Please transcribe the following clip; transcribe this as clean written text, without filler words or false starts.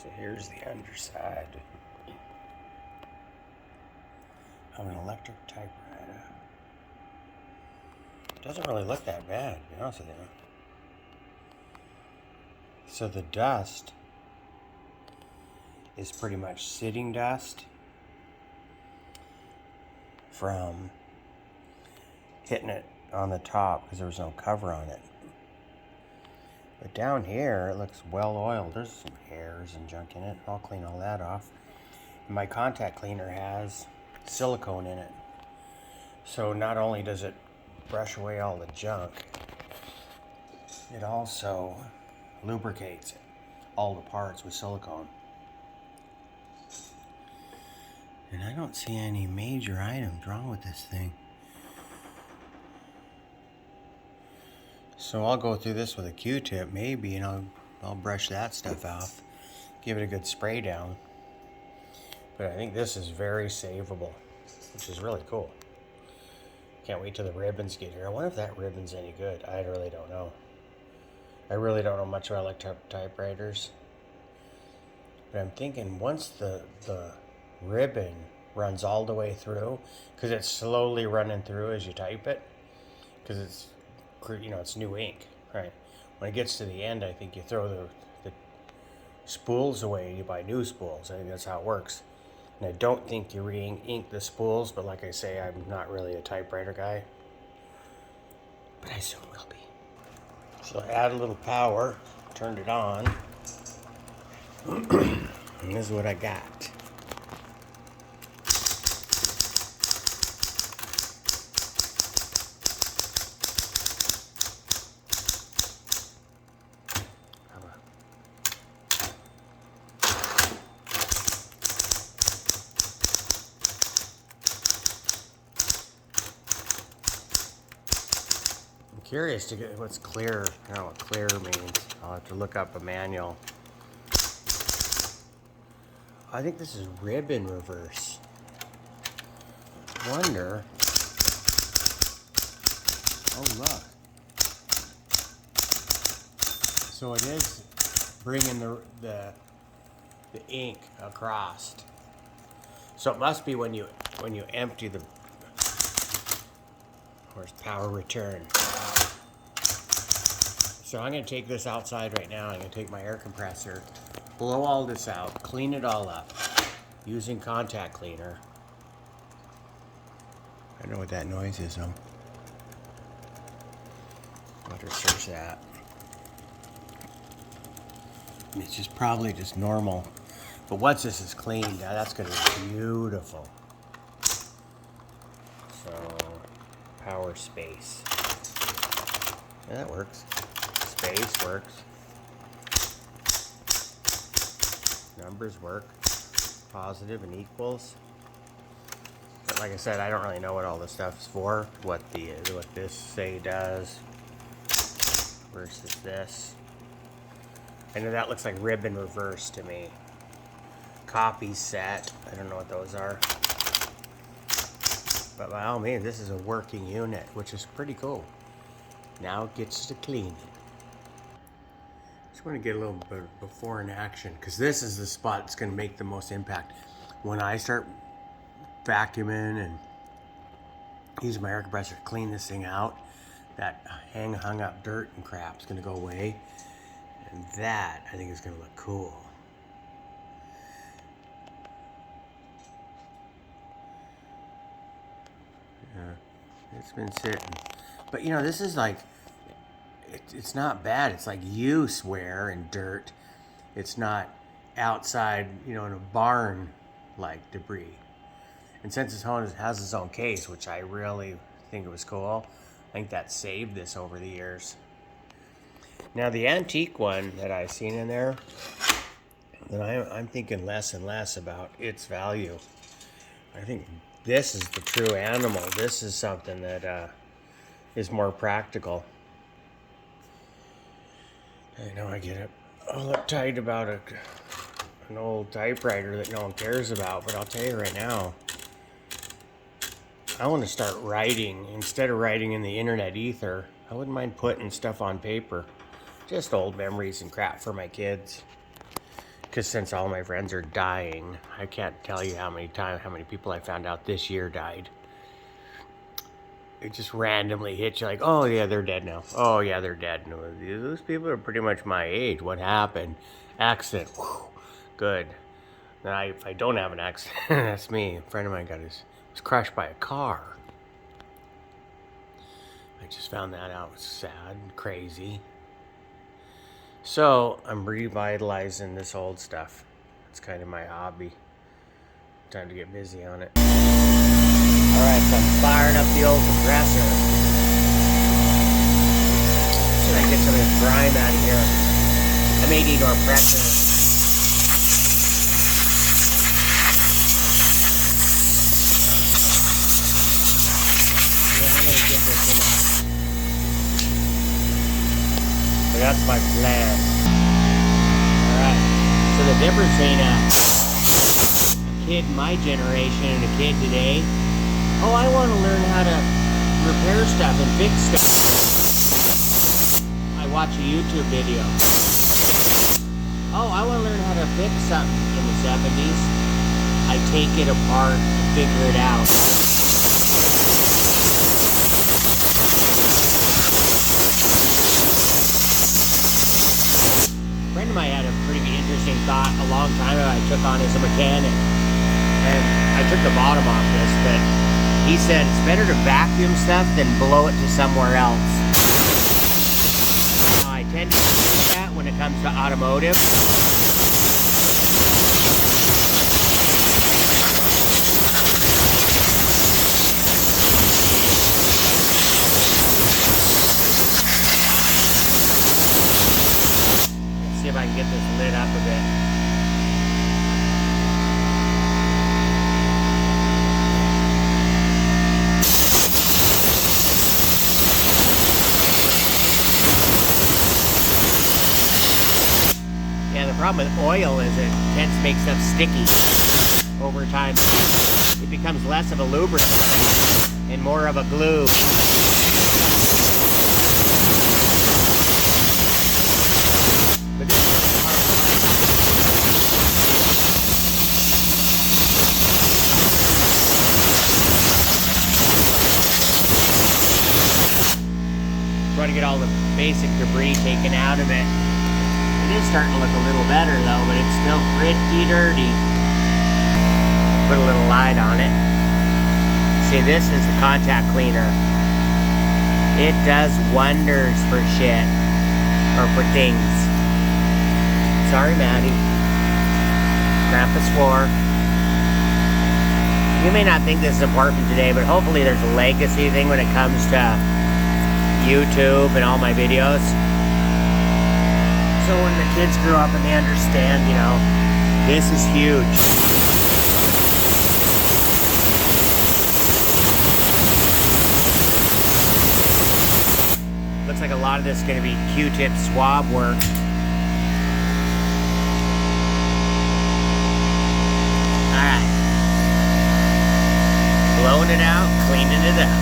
So here's the underside of an electric typewriter. Doesn't really look that bad, to be honest with you. So the dust is pretty much sitting dust from hitting it on the top because there was no cover on it. But down here, it looks well oiled. There's some hairs and junk in it. I'll clean all that off. And my contact cleaner has silicone in it. So not only does it brush away all the junk, it also lubricates all the parts with silicone. And I don't see any major items wrong with this thing. So I'll go through this with a Q-tip maybe, and I'll brush that stuff off. Give it a good spray down. But I think this is very savable, which is really cool. Can't wait till the ribbons get here. I wonder if that ribbon's any good. I really don't know. I really don't know much about electric typewriters. But I'm thinking once the ribbon runs all the way through, because it's slowly running through as you type it, because it's, you know, it's new ink, right? When it gets to the end, I think you throw the spools away and you buy new spools. I think that's how it works. And I don't think you re-ink the spools, but like I say, I'm not really a typewriter guy. But I soon will be. So I add a little power, turned it on, and this is what I got. Curious to get what's clear. I don't know what clear means. I'll have to look up a manual. I think this is ribbon reverse. Wonder. Oh look. So it is bringing the ink across. So it must be when you empty the. Where's power return? So I'm going to take this outside right now. I'm going to take my air compressor, blow all this out, clean it all up using contact cleaner. I don't know what that noise is though. I'll have to search that. It's just probably just normal. But once this is cleaned, now that's going to be beautiful. So, power space. Yeah, that works. Space works. Numbers work. Positive and equals. But like I said, I don't really know what all this stuff is for. What this say does versus this. I know that looks like ribbon reverse to me. Copy set. I don't know what those are. But by all means, this is a working unit, which is pretty cool. Now it gets to cleaning. Just want to get a little bit before in action, because this is the spot that's going to make the most impact. When I start vacuuming and using my air compressor to clean this thing out, that hung up dirt and crap is going to go away. And that, I think, is going to look cool. Yeah, it's been sitting. But, you know, this is like, it's not bad. It's like use wear and dirt. It's not outside, you know, in a barn like debris. And since this home has its own case, which I really think it was cool, I think that saved this over the years. Now the antique one that I've seen in there, then I'm thinking less and less about its value. I think this is the true animal. This is something that is more practical. I know I get it all uptight about an old typewriter that no one cares about, but I'll tell you right now, I want to start writing. Instead of writing in the internet ether, I wouldn't mind putting stuff on paper. Just old memories and crap for my kids. Because since all my friends are dying, I can't tell you how many people I found out this year died. It just randomly hits you like, oh yeah, they're dead now. Oh yeah, they're dead. No, those people are pretty much my age. What happened? Accident. Whew. Good. Now, if I don't have an accident, that's me. A friend of mine was crushed by a car. I just found that out. It was sad and crazy. So I'm revitalizing this old stuff. It's kind of my hobby. Time to get busy on it. Alright, so I'm firing up the old compressor. So I get some of this grime out of here. I may need more pressure. Yeah, I'm gonna get this thing out. So that's my plan. Alright, so the difference between a kid my generation and a kid today, oh, I want to learn how to repair stuff and fix stuff. I watch a YouTube video. Oh, I want to learn how to fix something in the 70's. I take it apart and figure it out. A friend of mine had a pretty interesting thought a long time ago I took on as a mechanic. And I took the bottom off this, but he said it's better to vacuum stuff than blow it to somewhere else. I tend to do that when it comes to automotive. Let's see if I can get this lit up a bit. The problem with oil is it tends to make stuff sticky over time. It becomes less of a lubricant and more of a glue. But this is trying to get all the basic debris taken out of it. It is starting to look a little better though, but it's still pretty dirty. Put a little light on it. See, this is the contact cleaner. It does wonders for shit. Or for things. Sorry, Maddie. Grandpa swore. You may not think this is important today, but hopefully there's a legacy thing when it comes to YouTube and all my videos. So when the kids grow up and they understand, you know, this is huge. Looks like a lot of this is going to be Q-tip swab work. Alright. Blowing it out, cleaning it up.